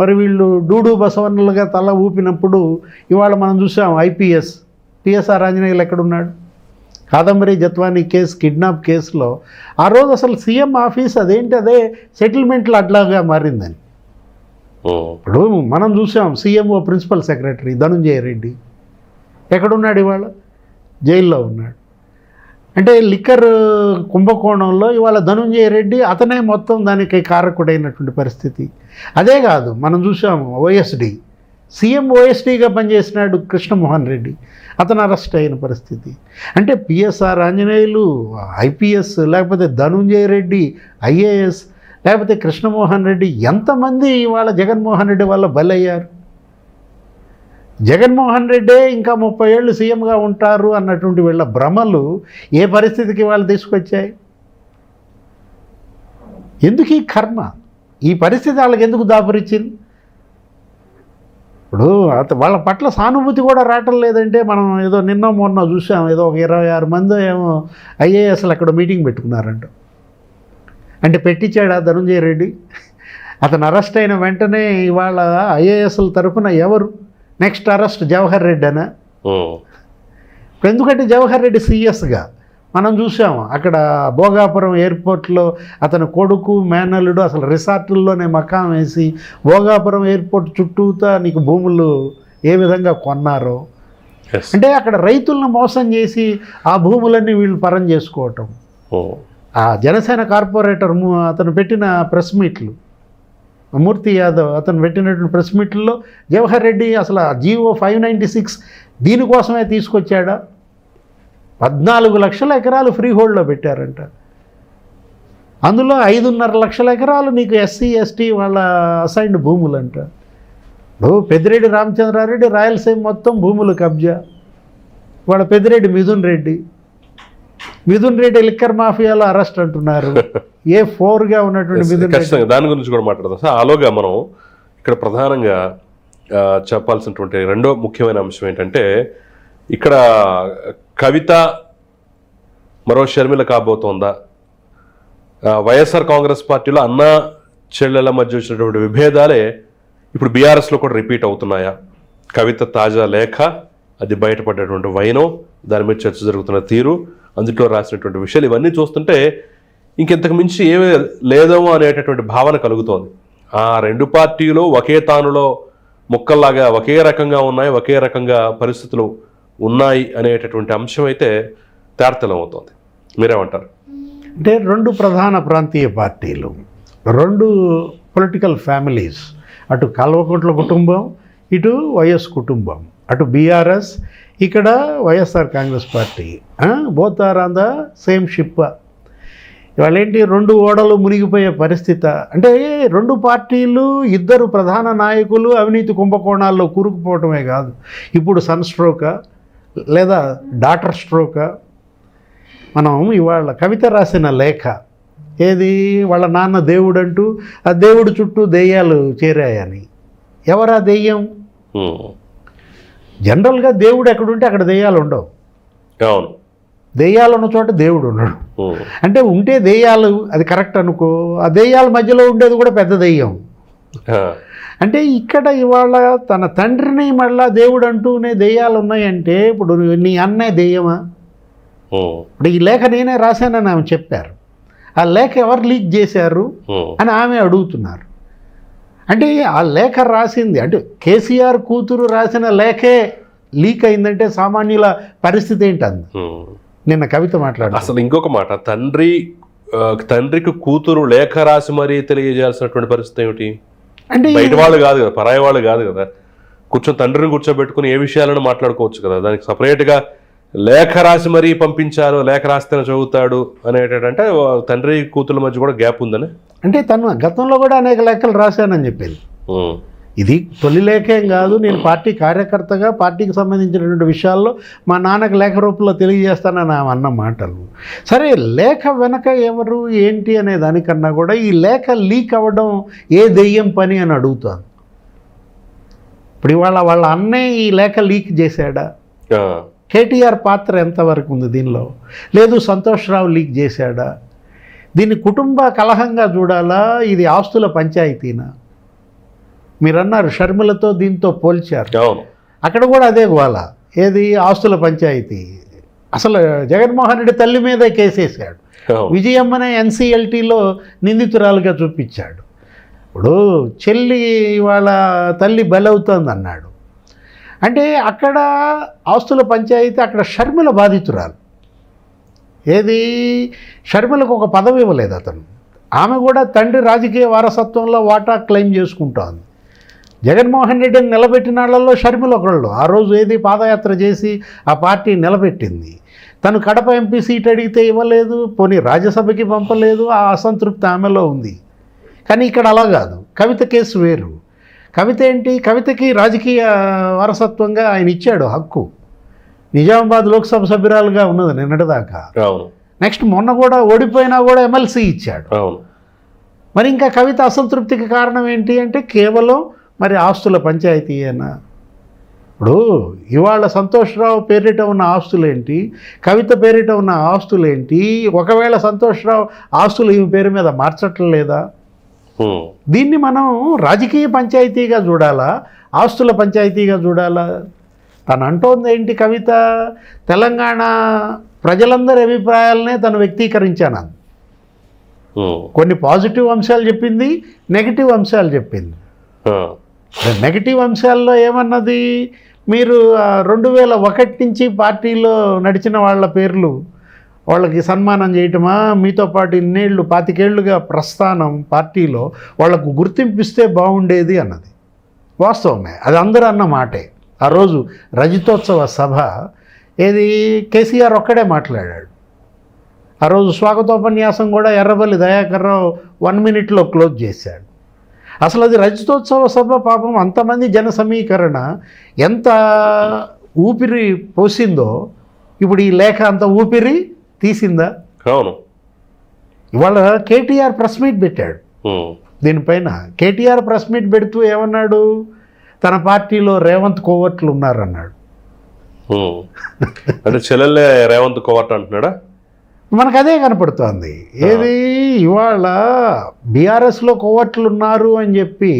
మరి వీళ్ళు డూడు బసవన్నలుగా తల ఊపినప్పుడు ఇవాళ మనం చూసాం ఐపీఎస్ టిఎస్ఆర్ ఆంజనేయులు ఎక్కడున్నాడు? కాదంబరి జత్వానీ కేసు కిడ్నాప్ కేసులో ఆ రోజు అసలు సీఎం ఆఫీస్ అదే సెటిల్మెంట్లు అట్లాగా మారిందని. ఇప్పుడు మనం చూసాం CMO principal secretary Dhanunjaya Reddy ఎక్కడున్నాడు? ఇవాళ జైల్లో ఉన్నాడు. అంటే లిక్కర్ కుంభకోణంలో ఇవాళ ధనుంజయ రెడ్డి అతనే మొత్తం దానికి కారకుడైనటువంటి పరిస్థితి. అదే కాదు మనం చూసాము ఓఎస్డి సీఎం ఓఎస్డీగా పనిచేసినాడు కృష్ణమోహన్ రెడ్డి, అతను అరెస్ట్ అయిన పరిస్థితి. అంటే పిఎస్ఆర్ ఆంజనేయులు ఐపీఎస్, లేకపోతే ధనుంజయ రెడ్డి ఐఏఎస్, లేకపోతే కృష్ణమోహన్ రెడ్డి, ఎంతమంది ఇవాళ జగన్మోహన్ రెడ్డి వల్ల బలయ్యారు. జగన్మోహన్ రెడ్డే ఇంకా 30 ఏళ్ళు సీఎంగా ఉంటారు అన్నటువంటి వీళ్ళ భ్రమలు ఏ పరిస్థితికి వాళ్ళు తీసుకొచ్చాయి? ఎందుకు ఈ కర్మ? ఈ పరిస్థితి వాళ్ళకి ఎందుకు దాపురిచ్చింది? ఇప్పుడు వాళ్ళ పట్ల సానుభూతి కూడా రావటం లేదంటే మనం ఏదో నిన్న మొన్న చూసాం, ఏదో ఒక 26 మంది ఏమో ఐఏఎస్లు అక్కడ మీటింగ్ పెట్టుకున్నారంట. అంటే పెట్టించాడా ధనుంజయ రెడ్డి? అతను అరెస్ట్ అయిన వెంటనే ఇవాళ ఐఏఎస్ల తరఫున ఎవరు నెక్స్ట్ అరెస్ట్? జవహర్ రెడ్డి అనా? ఎందుకంటే జవహర్ రెడ్డి సీఎస్గా మనం చూసాము అక్కడ భోగాపురం ఎయిర్పోర్ట్లో అతని కొడుకు మేనల్లుడు అసలు రిసార్టుల్లోనే మకాం వేసి భోగాపురం ఎయిర్పోర్ట్ చుట్టూతా నీకు భూములు ఏ విధంగా కొన్నారో. అంటే అక్కడ రైతులను మోసం చేసి ఆ భూములన్నీ వీళ్ళు పరం చేసుకోవటం. ఆ జనసేన కార్పొరేటర్ అతను పెట్టిన ప్రెస్ మీట్లు, మూర్తి యాదవ్ అతను పెట్టినటువంటి ప్రెస్ మీట్లలో జవహర్ రెడ్డి అసలు జీవో 596 దీనికోసమే తీసుకొచ్చాడా? 14 లక్షల ఎకరాలు ఫ్రీ హోల్డ్లో పెట్టారంట. అందులో 5.5 లక్షల ఎకరాలు నీకు ఎస్సీ ఎస్టీ వాళ్ళ అసైన్డ్ భూములంట. పెద్దిరెడ్డి రామచంద్రారెడ్డి రాయలసీమ మొత్తం భూములు కబ్జా. వాళ్ళ పెద్దిరెడ్డి మిథున్ రెడ్డి లిక్కర్ మాఫియాలో అరెస్ట్ అంటున్నారు. A4గా ఉన్నటువంటి మిథున్ రెడ్డి. దాని గురించి కూడా మాట్లాడదాం సార్. ఆలోగా మనం ఇక్కడ ప్రధానంగా చెప్పాల్సినటువంటి రెండో ముఖ్యమైన అంశం ఏంటంటే ఇక్కడ కవిత మరో షర్మిల కాబోతోందా? వైఎస్ఆర్ కాంగ్రెస్ పార్టీలో అన్న చెల్లెల మధ్య వచ్చినటువంటి విభేదాలే ఇప్పుడు బీఆర్ఎస్లో కూడా రిపీట్ అవుతున్నాయా? కవిత తాజా లేఖ, అది బయటపడేటువంటి వైనం, దాని మీద చర్చ జరుగుతున్న తీరు, అందులో రాసినటువంటి విషయాలు ఇవన్నీ చూస్తుంటే ఇంకెంతకు మించి ఏమీ లేదేమో అనేటటువంటి భావన కలుగుతోంది. ఆ రెండు పార్టీలు ఒకే తానులో ముక్కల్లాగా ఒకే రకంగా ఉన్నాయి, ఒకే రకంగా పరిస్థితులు ఉన్నాయి అనేటటువంటి అంశం అయితే తేటతెల్లం అవుతోంది. మీరేమంటారు? అంటే రెండు ప్రధాన ప్రాంతీయ పార్టీలు, రెండు పొలిటికల్ ఫ్యామిలీస్, అటు కల్వకుంట్ల కుటుంబం, ఇటు వైఎస్ కుటుంబం, అటు బీఆర్ఎస్, ఇక్కడ YSR Congress party, both are on the same ship. ఇవాళ ఏంటి రెండు ఓడలు మునిగిపోయే పరిస్థితి. అంటే రెండు పార్టీలు ఇద్దరు ప్రధాన నాయకులు అవినీతి కుంభకోణాల్లో కూరుకుపోవటమే కాదు, ఇప్పుడు సన్ స్ట్రోకా లేదా డాటర్ స్ట్రోకా. మనం ఇవాళ కవిత రాసిన లేఖ ఏది, వాళ్ళ నాన్న దేవుడు అంటూ ఆ దేవుడు చుట్టూ దెయ్యాలు చేరాయని. ఎవరా దెయ్యం? జనరల్గా దేవుడు ఎక్కడుంటే అక్కడ దెయ్యాలు ఉండవు. అవును, దెయ్యాలు ఉన్న చోట దేవుడు ఉన్నాడు. అంటే ఉంటే దెయ్యాలు, అది కరెక్ట్ అనుకో. ఆ దెయ్యాల మధ్యలో ఉండేది కూడా పెద్ద దెయ్యం. అంటే ఇక్కడ ఇవాళ తన తండ్రిని మళ్ళా దేవుడు అంటూనే దెయ్యాలు ఉన్నాయంటే ఇప్పుడు నీ అన్నే దెయ్యమా? ఇప్పుడు ఈ లేఖ నేనే రాశానని ఆమె చెప్పారు. ఆ లేఖ ఎవరు లీక్ చేశారు అని ఆమె అడుగుతున్నారు. అంటే ఆ లేఖ రాసింది అంటే కేసీఆర్ కూతురు రాసిన లేఖే లీక్ అయిందంటే సామాన్యుల పరిస్థితి ఏంటంది? నిన్న కవిత మాట్లాడారు. అసలు ఇంకొక మాట, తండ్రికి కూతురు లేఖ రాసి మరీ తెలియజేయాల్సినటువంటి పరిస్థితి ఏమిటి? అంటే బయట వాళ్ళు కాదు కదా, పరాయి వాళ్ళు కాదు కదా, తండ్రిని కూర్చోబెట్టుకుని ఏ విషయాలను మాట్లాడుకోవచ్చు కదా. దానికి సపరేట్గా లేఖ రాసి మరీ పంపించారు, లేఖ రాస్తేనే చదువుతాడు అనేటంటే తండ్రి కూతుర్ల మధ్య కూడా గ్యాప్ ఉందని. అంటే తను గతంలో కూడా అనేక లేఖలు రాశానని చెప్పింది. ఇది తొలి లేఖేం కాదు, నేను పార్టీ కార్యకర్తగా పార్టీకి సంబంధించినటువంటి విషయాల్లో మా నాన్నకు లేఖ రూపంలో తెలియజేస్తానని ఆమె అన్న మాటలు. సరే, లేఖ వెనక ఎవరు ఏంటి అనే దానికన్నా కూడా ఈ లేఖ లీక్ అవ్వడం ఏ దెయ్యం పని అని అడుగుతాను. ఇప్పుడు ఇవాళ వాళ్ళ అన్నయ్య ఈ లేఖ లీక్ చేశాడా? కేటీఆర్ పాత్ర ఎంతవరకు ఉంది దీనిలో? లేదు సంతోష్ రావు లీక్ చేశాడా? దీన్ని కుటుంబ కలహంగా చూడాలా, ఇది ఆస్తుల పంచాయతీనా? మీరు అన్నారు షర్మిలతో దీంతో పోల్చారు, అక్కడ కూడా అదే గోల. ఏది ఆస్తుల పంచాయతీ? అసలు జగన్మోహన్ రెడ్డి తల్లి మీదే కేసేసాడు, విజయమ్మనే ఎన్సీఎల్టీలో నిందితురాలుగా చూపించాడు. ఇప్పుడు చెల్లి వాళ్ళ తల్లి బలవుతోంది అన్నాడు. అంటే అక్కడ ఆస్తుల పంచాయతీ, అక్కడ షర్మిల బాధితురాలు. ఏది షర్మిలకు ఒక పదవి ఇవ్వలేదు అతను, ఆమె కూడా తండ్రి రాజకీయ వారసత్వంలో వాటా క్లెయిమ్ చేసుకుంటోంది. జగన్మోహన్ రెడ్డిని నిలబెట్టిన వాళ్ళల్లో షర్మిల ఒకళ్ళు. ఆ రోజు ఏది పాదయాత్ర చేసి ఆ పార్టీ నిలబెట్టింది. తను కడప ఎంపీ సీట్ అడిగితే ఇవ్వలేదు, పోనీ రాజ్యసభకి పంపలేదు, ఆ అసంతృప్తి ఆమెలో ఉంది. కానీ ఇక్కడ అలా కాదు, కవిత కేసు వేరు. కవిత ఏంటి, కవితకి రాజకీయ వారసత్వంగా ఆయన ఇచ్చాడు హక్కు. నిజామాబాద్ లోక్సభ సభ్యురాలుగా ఉన్నది నిన్నటిదాకా. నెక్స్ట్ మొన్న కూడా ఓడిపోయినా కూడా ఎమ్మెల్సీ ఇచ్చాడు. మరి ఇంకా కవిత అసంతృప్తికి కారణం ఏంటి అంటే కేవలం మరి ఆస్తుల పంచాయతీ అయినా. ఇప్పుడు ఇవాళ సంతోష్రావు పేరిట ఉన్న ఆస్తులేంటి, కవిత పేరిట ఉన్న ఆస్తులేంటి? ఒకవేళ సంతోష్రావు ఆస్తులు ఈ పేరు మీద మార్చట్లేదు లేదా? దీన్ని మనం రాజకీయ పంచాయతీగా చూడాలా, ఆస్తుల పంచాయతీగా చూడాలా? తను అంటోంది ఏంటి కవిత, తెలంగాణ ప్రజలందరి అభిప్రాయాలనే తను వ్యక్తీకరించాను. కొన్ని పాజిటివ్ అంశాలు చెప్పింది, నెగిటివ్ అంశాలు చెప్పింది. నెగిటివ్ అంశాల్లో ఏమన్నది, మీరు 2001 నుంచి పార్టీలో నడిచిన వాళ్ళ పేర్లు వాళ్ళకి సన్మానం చేయటమా, మీతో పాటు ఇన్నేళ్ళు 25 ఏళ్ళుగా ప్రస్థానం పార్టీలో వాళ్లకు గుర్తింపిస్తే బాగుండేది అన్నది. వాస్తవమే, అది అందరూ అన్న మాటే. ఆ రోజు రజతోత్సవ సభ ఏది కేసీఆర్ ఒక్కడే మాట్లాడాడు. ఆ రోజు స్వాగతోపన్యాసం కూడా ఎర్రబల్లి దయాకర్ రావు 1 మినిట్లో క్లోజ్ చేశాడు. అసలు అది రజతోత్సవ సభ, పాపం అంతమంది జన సమీకరణ ఎంత ఊపిరి పోసిందో, ఇప్పుడు ఈ లేఖ అంత ఊపిరి తీసిందా? అవును. ఇవాళ కేటీఆర్ ప్రెస్ మీట్ పెట్టాడు దీనిపైన. కేటీఆర్ ప్రెస్ మీట్ పెడుతూ ఏమన్నాడు, తన పార్టీలో రేవంత్ కోవర్ట్లు ఉన్నారన్నాడు. అంటే చెల్లెల్లే రేవంత్ కోవర్ట్ అంటున్నాడా? మనకు అదే కనపడుతోంది. ఏది ఇవాళ బీఆర్ఎస్లో కోవర్ట్లు ఉన్నారు అని చెప్పి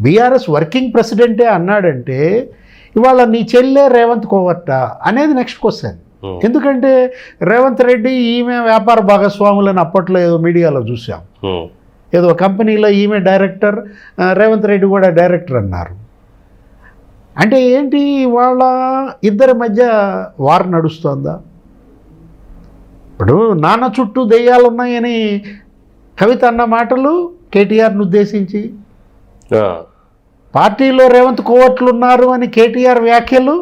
బీఆర్ఎస్ వర్కింగ్ ప్రెసిడెంటే అన్నాడంటే ఇవాళ నీ చెల్లె రేవంత్ కోవర్టా అనేది నెక్స్ట్ క్వశ్చన్. ఎందుకంటే రేవంత్ రెడ్డి ఈమె వ్యాపార భాగస్వాములని అప్పట్లో ఏదో మీడియాలో చూసాం, ఏదో కంపెనీలో ఈమె డైరెక్టర్, రేవంత్ రెడ్డి కూడా డైరెక్టర్ అన్నారు. అంటే ఏంటి, వాళ్ళ ఇద్దరి మధ్య వార్ నడుస్తోందా? ఇప్పుడు నాన్న చుట్టూ దెయ్యాలు ఉన్నాయని కవిత అన్న మాటలు కేటీఆర్ను ఉద్దేశించి, పార్టీలో రేవంత్ కోవర్ట్లు ఉన్నారు అని కేటీఆర్ వ్యాఖ్యలు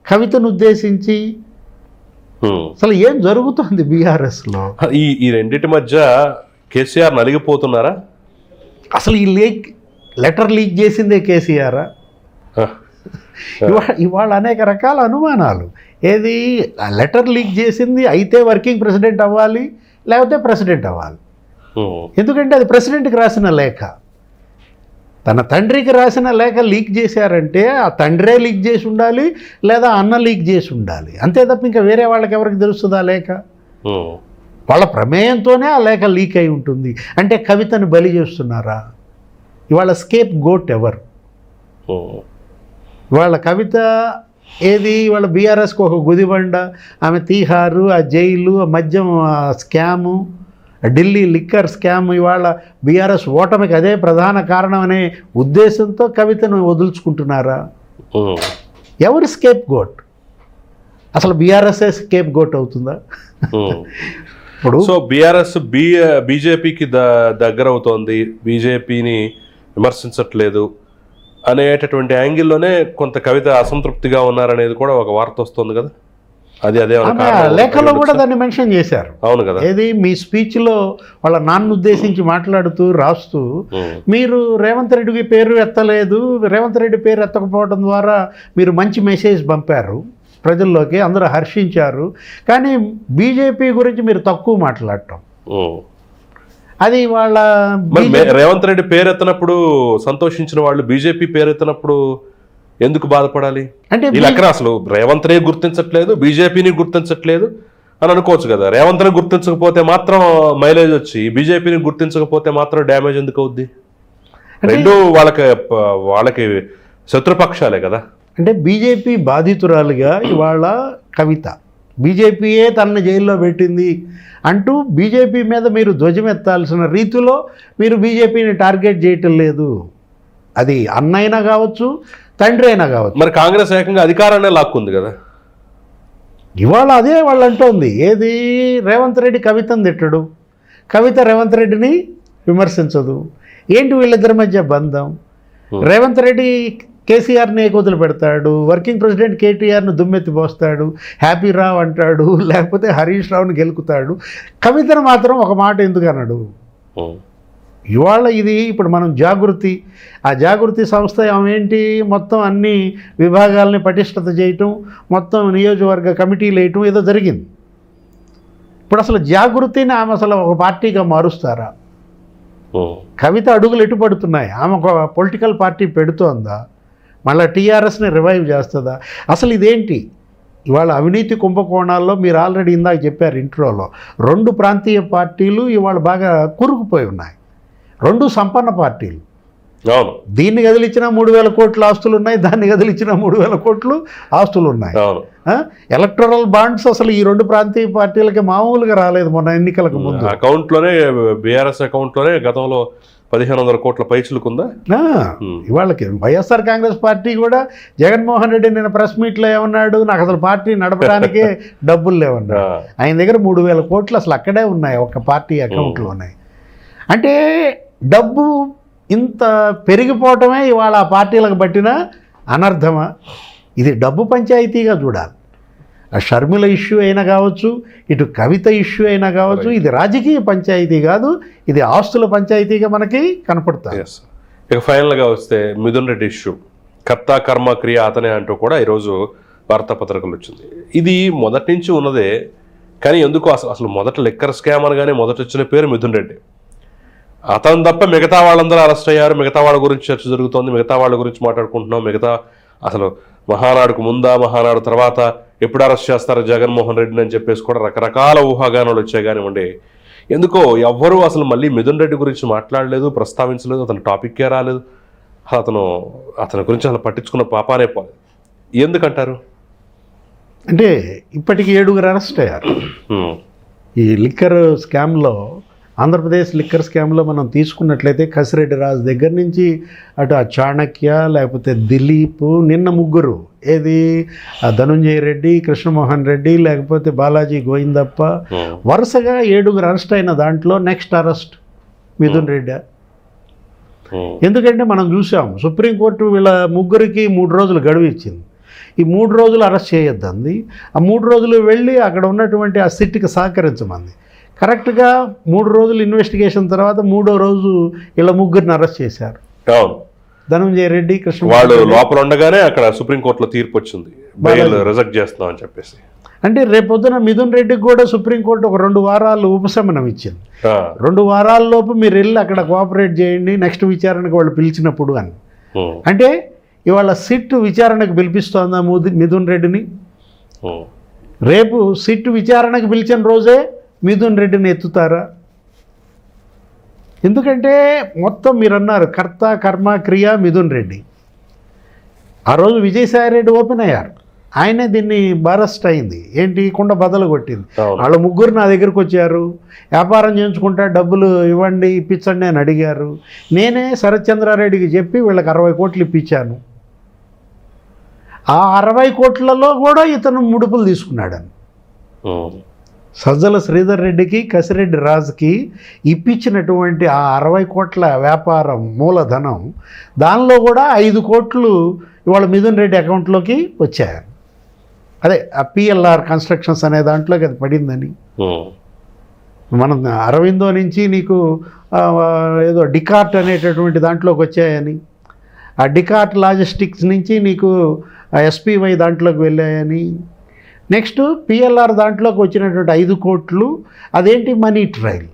కవితను ఉద్దేశించి, అసలు ఏం జరుగుతుంది బీఆర్ఎస్లో? ఈ రెండింటి మధ్య కేసీఆర్ నలిగిపోతున్నారా? అసలు ఈ లెటర్ లీక్ చేసిందే కేసీఆరా? ఇవాళ అనేక రకాల అనుమానాలు. ఏది లెటర్ లీక్ చేసింది అయితే వర్కింగ్ ప్రెసిడెంట్ అవ్వాలి, లేకపోతే ప్రెసిడెంట్ అవ్వాలి. ఎందుకంటే అది ప్రెసిడెంట్కి రాసిన లేఖ. తన తండ్రికి రాసిన లేఖ లీక్ చేశారంటే ఆ తండ్రే లీక్ చేసి ఉండాలి, లేదా అన్న లీక్ చేసి ఉండాలి. అంతే తప్ప ఇంకా వేరే వాళ్ళకి ఎవరికి తెలుస్తుంది ఆ లేఖ? వాళ్ళ ప్రమేయంతోనే ఆ లేఖ లీక్ అయి ఉంటుంది. అంటే కవితను బలి చేస్తున్నారా? ఇవాళ స్కేప్ గోట్ ఎవరు? ఇవాళ కవిత ఏది, వాళ్ళ బీఆర్ఎస్కి ఒక గుదిబండ, ఆమె తీహారు, ఆ జైలు, ఆ మద్యం స్కాము, ఢిల్లీ లిక్కర్ స్కామ్, ఇవాళ బీఆర్ఎస్ ఓటమికి అదే ప్రధాన కారణం అనే ఉద్దేశంతో కవితను వదులుచుకుంటున్నారా? ఎవరి స్కేప్ గోట్? అసలు బీఆర్ఎస్ఎస్ కేప్ గోట్ అవుతుందా? ఇప్పుడు సో బీఆర్ఎస్ బీజేపీకి దగ్గర అవుతోంది, బీజేపీని విమర్శించట్లేదు అనేటటువంటి యాంగిల్లోనే కొంత కవిత అసంతృప్తిగా ఉన్నారనేది కూడా ఒక వార్త వస్తుంది కదా, అదే ఆమె లేఖలో కూడా దాన్ని మెన్షన్ చేశారు. అవును కదా. ఏది మీ స్పీచ్లో వాళ్ళ నాన్న ఉద్దేశించి మాట్లాడుతూ రాస్తూ మీరు రేవంత్ రెడ్డికి పేరు ఎత్తలేదు, రేవంత్ రెడ్డి పేరు ఎత్తకపోవడం ద్వారా మీరు మంచి మెసేజ్ పంపారు ప్రజల్లోకి, అందరూ హర్షించారు, కానీ బీజేపీ గురించి మీరు తక్కువ మాట్లాడటం, అది వాళ్ళ రేవంత్ రెడ్డి పేరు ఎత్తనప్పుడు సంతోషించిన వాళ్ళు బీజేపీ పేరు ఎత్తనప్పుడు ఎందుకు బాధపడాలి? అంటే వీళ్ళక్కడ అసలు రేవంత్ ని గుర్తించట్లేదు, బీజేపీని గుర్తించట్లేదు అని అనుకోవచ్చు కదా. రేవంత్ ని గుర్తించకపోతే మాత్రం మైలేజ్ వచ్చి, బీజేపీని గుర్తించకపోతే మాత్రం డ్యామేజ్ ఎందుకు అవుద్ది? రెండు వాళ్ళకి శత్రుపక్షాలే కదా. అంటే బీజేపీ బాధితురాలుగా ఇవాళ కవిత, బీజేపీయే తనని జైల్లో పెట్టింది అంటూ బీజేపీ మీద మీరు ధ్వజమెత్తాల్సిన రీతిలో మీరు బీజేపీని టార్గెట్ చేయటం లేదు. అది అన్నైనా కావచ్చు, తండ్రి అయినా కావచ్చు. మరి కాంగ్రెస్ ఏకంగా అధికారాన్ని లాక్కుంది కదా ఇవాళ. అదే వాళ్ళు అంటోంది, ఏది రేవంత్ రెడ్డి కవితను తిట్టడు, కవిత రేవంత్ రెడ్డిని విమర్శించదు. ఏంటి వీళ్ళిద్దరి మధ్య బంధం? రేవంత్ రెడ్డి కేసీఆర్ని ఏకొదులు పెడతాడు, వర్కింగ్ ప్రెసిడెంట్ కేటీఆర్ను దుమ్మెత్తి పోస్తాడు, హ్యాపీ రావ్ అంటాడు, లేకపోతే హరీష్ రావుని గెలుకుతాడు. కవితను మాత్రం ఒక మాట ఎందుకు అన్నాడు? ఇవాళ ఇది ఇప్పుడు మనం జాగృతి, ఆ జాగృతి సంస్థ ఏంటి, మొత్తం అన్ని విభాగాలని పటిష్టత చేయటం, మొత్తం నియోజకవర్గ కమిటీలు వేయటం ఏదో జరిగింది. ఇప్పుడు అసలు జాగృతిని ఆమె అసలు ఒక పార్టీగా మారుస్తారా? కవిత అడుగులు ఎటుపడుతున్నాయి, ఆమె ఒక పొలిటికల్ పార్టీ పెడుతోందా, మళ్ళీ టీఆర్ఎస్ని రివైవ్ చేస్తుందా? అసలు ఇదేంటి? ఇవాళ అవినీతి కుంభకోణాల్లో మీరు ఆల్రెడీ ఇందాక చెప్పారు ఇంట్రోలో, 2 ప్రాంతీయ పార్టీలు ఇవాళ బాగా కూరుకుపోయి ఉన్నాయి, 2 సంపన్న పార్టీలు. అవును. దీన్ని కదిలించిన 3,000 కోట్ల ఆస్తులు ఉన్నాయి, దాన్ని కదిలించిన 3,000 కోట్లు ఆస్తులు ఉన్నాయి. అవును. ఎలక్టరల్ బాండ్స్ అసలు ఈ 2 ప్రాంతీయ పార్టీలకి మామూలుగా రాలేదు మొన్న ఎన్నికలకు ముందు. అకౌంట్లోనే బీఆర్ఎస్ అకౌంట్లోనే గతంలో 1,500 కోట్ల పైచులుకుందా. ఇవాళకి వైఎస్ఆర్ కాంగ్రెస్ పార్టీ కూడా జగన్మోహన్ రెడ్డి నిన్న ప్రెస్ మీట్లో ఏమన్నాడు, నాకు అసలు పార్టీ నడపడానికే డబ్బులు లేవన్నాడు. ఆయన దగ్గర 3,000 కోట్లు అసలు అక్కడే ఉన్నాయి, ఒక పార్టీ అకౌంట్లో ఉన్నాయి. అంటే డబ్బు ఇంత పెరిగిపోవటమే ఇవాళ ఆ పార్టీలకు పట్టిన అనర్థమా? ఇది డబ్బు పంచాయతీగా చూడాలి. ఆ షర్మిల ఇష్యూ అయినా కావచ్చు, ఇటు కవిత ఇష్యూ అయినా కావచ్చు, ఇది రాజకీయ పంచాయతీ కాదు, ఇది ఆస్తుల పంచాయతీగా మనకి కనపడుతుంది. ఇక ఫైనల్గా వస్తే మిథున్ రెడ్డి ఇష్యూ, కర్త కర్మ క్రియ అతనే అంటూ కూడా ఈరోజు వార్తాపత్రికలు వచ్చింది. ఇది మొదటి నుంచి ఉన్నదే, కానీ ఎందుకు అసలు మొదట లిక్కర్ స్కామ్ అనగానే మొదట వచ్చిన పేరు మిథున్ రెడ్డి. అతను తప్ప మిగతా వాళ్ళందరూ అరెస్ట్ అయ్యారు, మిగతా వాళ్ళ గురించి చర్చ జరుగుతోంది, మిగతా వాళ్ళ గురించి మాట్లాడుకుంటున్నాం. మిగతా అసలు మహానాడుకు ముందా, మహానాడు తర్వాత ఎప్పుడు అరెస్ట్ చేస్తారు జగన్మోహన్ రెడ్డిని అని చెప్పేసి కూడా రకరకాల ఊహాగానాలు వచ్చాయి. కానివ్వండి, ఎందుకో ఎవ్వరూ అసలు మళ్ళీ మిథున్ రెడ్డి గురించి మాట్లాడలేదు, ప్రస్తావించలేదు, అతను టాపిక్కే రాలేదు, అతని గురించి అసలు పట్టించుకున్న పాపానే పోలేదు. ఎందుకంటారు? అంటే ఇప్పటికి 7 అరెస్ట్ అయ్యారు ఈ లిక్కర్ స్కామ్లో. ఆంధ్రప్రదేశ్ లిక్కర్ స్కామ్లో మనం తీసుకున్నట్లయితే కసిరెడ్డి రాజు దగ్గర నుంచి అటు ఆ చాణక్య, లేకపోతే దిలీప్, నిన్న 3, ఏది ధనుంజయ రెడ్డి, కృష్ణమోహన్ రెడ్డి, లేకపోతే బాలాజీ గోవిందప్ప, వరుసగా 7 అరెస్ట్ అయిన దాంట్లో నెక్స్ట్ అరెస్ట్ మిథున్ రెడ్డి. ఎందుకంటే మనం చూసాం సుప్రీంకోర్టు వీళ్ళ 3కి 3 రోజులు గడువు ఇచ్చింది. ఈ 3 రోజులు అరెస్ట్ చేయొద్దంది. ఆ 3 రోజులు వెళ్ళి అక్కడ ఉన్నటువంటి ఆ సిట్కి సహకరించమంది. కరెక్ట్గా 3 రోజులు ఇన్వెస్టిగేషన్ తర్వాత 3వ రోజు ఇలా 3 అరెస్ట్ చేశారు. ధనంజయ రెడ్డి, కృష్ణ వాళ్ళు లోపల ఉండగానే అక్కడ సుప్రీంకోర్టులో తీర్పు వచ్చింది, బెయిల్ రిజెక్ట్ చేస్తున్నాం అని చెప్పేసి. అంటే రేపొద్దున మిథున్ రెడ్డికి కూడా సుప్రీంకోర్టు ఒక 2 వారాలు ఉపశమనం ఇచ్చింది. 2 వారాల లోపు మీరు వెళ్ళి అక్కడ కోఆపరేట్ చేయండి, నెక్స్ట్ విచారణకు వాళ్ళు పిలిచినప్పుడు అని. అంటే ఇవాళ సిట్ విచారణకు పిలిపిస్తోందా మిథున్ రెడ్డిని? రేపు సిట్ విచారణకు పిలిచిన రోజే మిథున్ రెడ్డిని ఎత్తుతారా? ఎందుకంటే మొత్తం మీరు అన్నారు కర్త కర్మ క్రియ మిథున్ రెడ్డి. ఆ రోజు విజయసాయి రెడ్డి ఓపెన్ అయ్యారు, ఆయనే దీన్ని బారెస్ట్ అయింది. ఏంటి, కుండ బదలు కొట్టింది. వాళ్ళ 3 నా దగ్గరకు వచ్చారు, వ్యాపారం చేయించుకుంటా డబ్బులు ఇవ్వండి ఇప్పించండి అని అడిగారు. నేనే శరత్ చంద్రారెడ్డికి చెప్పి వీళ్ళకి 60 కోట్లు ఇప్పించాను. ఆ 60 కోట్లలో కూడా ఇతను ముడుపులు తీసుకున్నాడని. సజ్జల శ్రీధర్ రెడ్డికి కసిరెడ్డి రాజుకి ఇప్పించినటువంటి ఆ 60 కోట్ల వ్యాపారం మూలధనం, దానిలో కూడా 5 కోట్లు ఇవాళ మిథున్ రెడ్డి అకౌంట్లోకి వచ్చాయి. అదే ఆ పిఎల్ఆర్ కన్స్ట్రక్షన్స్ అనే దాంట్లోకి అది పడిందని. మనం అరవిందో నుంచి నీకు ఏదో డికార్ట్ అనేటటువంటి దాంట్లోకి వచ్చాయని, ఆ డికార్ట్ లాజిస్టిక్స్ నుంచి నీకు ఎస్పీవై దాంట్లోకి వెళ్ళాయని, నెక్స్ట్ పిఎల్ఆర్ దాంట్లోకి వచ్చినటువంటి 5 కోట్లు అదేంటి మనీ ట్రయల్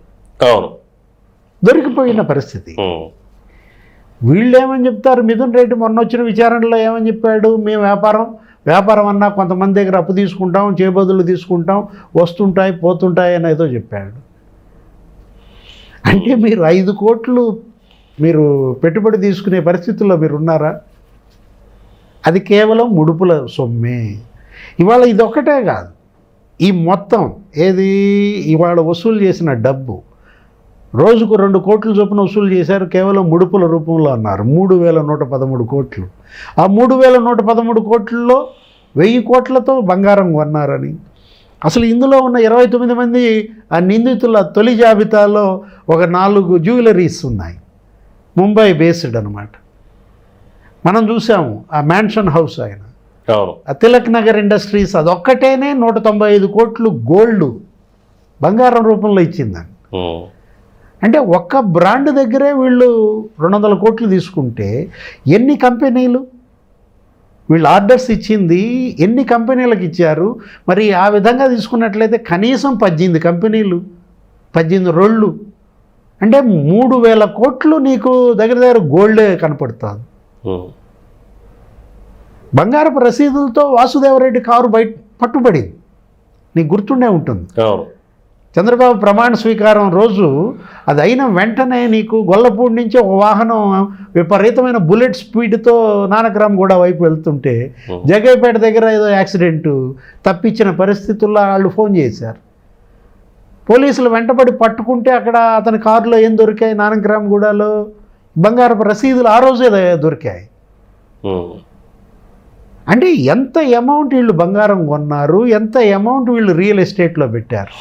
దొరికిపోయిన పరిస్థితి. వీళ్ళు ఏమని చెప్తారు, మిథున్ రెడ్డి మొన్న వచ్చిన విచారణలో ఏమని చెప్పాడు, మేము వ్యాపారం అన్నా కొంతమంది దగ్గర అప్పు తీసుకుంటాం, చేబదులు తీసుకుంటాం, వస్తుంటాయి పోతుంటాయి అని ఏదో చెప్పాడు. అంటే మీరు 5 కోట్లు మీరు పెట్టుబడి తీసుకునే పరిస్థితుల్లో మీరు ఉన్నారా? అది కేవలం ముడుపుల సొమ్మే. ఇవాళ ఇదొక్కటే కాదు, ఈ మొత్తం ఏది ఇవాళ వసూలు చేసిన డబ్బు రోజుకు 2 కోట్ల చొప్పున వసూలు చేశారు, కేవలం ముడుపుల రూపంలో అన్నారు. 3113 కోట్లు. ఆ 3113 కోట్లలో 1000 కోట్లతో బంగారం కొన్నారని. అసలు ఇందులో ఉన్న 29 మంది ఆ నిందితుల తొలి జాబితాలో ఒక 4 జ్యువెలరీస్ ఉన్నాయి, ముంబై బేస్డ్ అనమాట. మనం చూసాము ఆ మ్యాన్షన్ హౌస్ ఆయన, ఆ తిలక్ నగర్ ఇండస్ట్రీస్, అదొక్కటేనే 195 కోట్లు గోల్డ్ బంగారం రూపంలో ఇచ్చిందని. అంటే ఒక్క బ్రాండ్ దగ్గరే వీళ్ళు 200 కోట్లు తీసుకుంటే ఎన్ని కంపెనీలు వీళ్ళు ఆర్డర్స్ ఇచ్చింది, ఎన్ని కంపెనీలకు ఇచ్చారు? మరి ఆ విధంగా తీసుకున్నట్లయితే కనీసం 18 కంపెనీలు, 18 రోళ్ళు, అంటే 3000 కోట్లు నీకు దగ్గర గోల్డే కనపడుతుంది. బంగారపు రసీదులతో వాసుదేవరెడ్డి కారు బయట పట్టుబడింది, నీకు గుర్తుండే ఉంటుంది. చంద్రబాబు ప్రమాణ స్వీకారం రోజు అది అయిన వెంటనే నీకు గొల్లపూడి నుంచి ఒక వాహనం విపరీతమైన బుల్లెట్ స్పీడ్తో నానక్రామ్గూడ వైపు వెళ్తుంటే జగ్గయ్యపేట దగ్గర ఏదో యాక్సిడెంటు తప్పించిన పరిస్థితుల్లో వాళ్ళు ఫోన్ చేశారు. పోలీసులు వెంటబడి పట్టుకుంటే అక్కడ అతని కారులో ఏం దొరికాయి, నానక్రామ్గూడలో బంగారపు రసీదులు ఆ రోజే దొరికాయి. అంటే ఎంత అమౌంట్ వీళ్ళు బంగారం కొన్నారు, ఎంత అమౌంట్ వీళ్ళు రియల్ ఎస్టేట్లో పెట్టారు.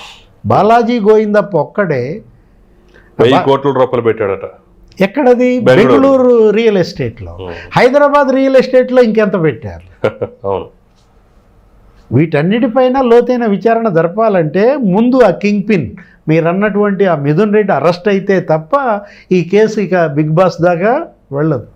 బాలాజీ గోవిందప్ప ఒక్కడే 1000 కోట్ల రూపాయలు పెట్టాడట. ఎక్కడది? బెంగళూరు రియల్ ఎస్టేట్లో. హైదరాబాద్ రియల్ ఎస్టేట్లో ఇంకెంత పెట్టారు? అవును. వీటన్నిటిపైన లోతైన విచారణ జరపాలంటే ముందు ఆ కింగ్ పిన్ మీరు అన్నటువంటి ఆ మిథున్ రెడ్డి అరెస్ట్ అయితే తప్ప ఈ కేసు ఇక బిగ్ బాస్ దాకా వెళ్ళదు.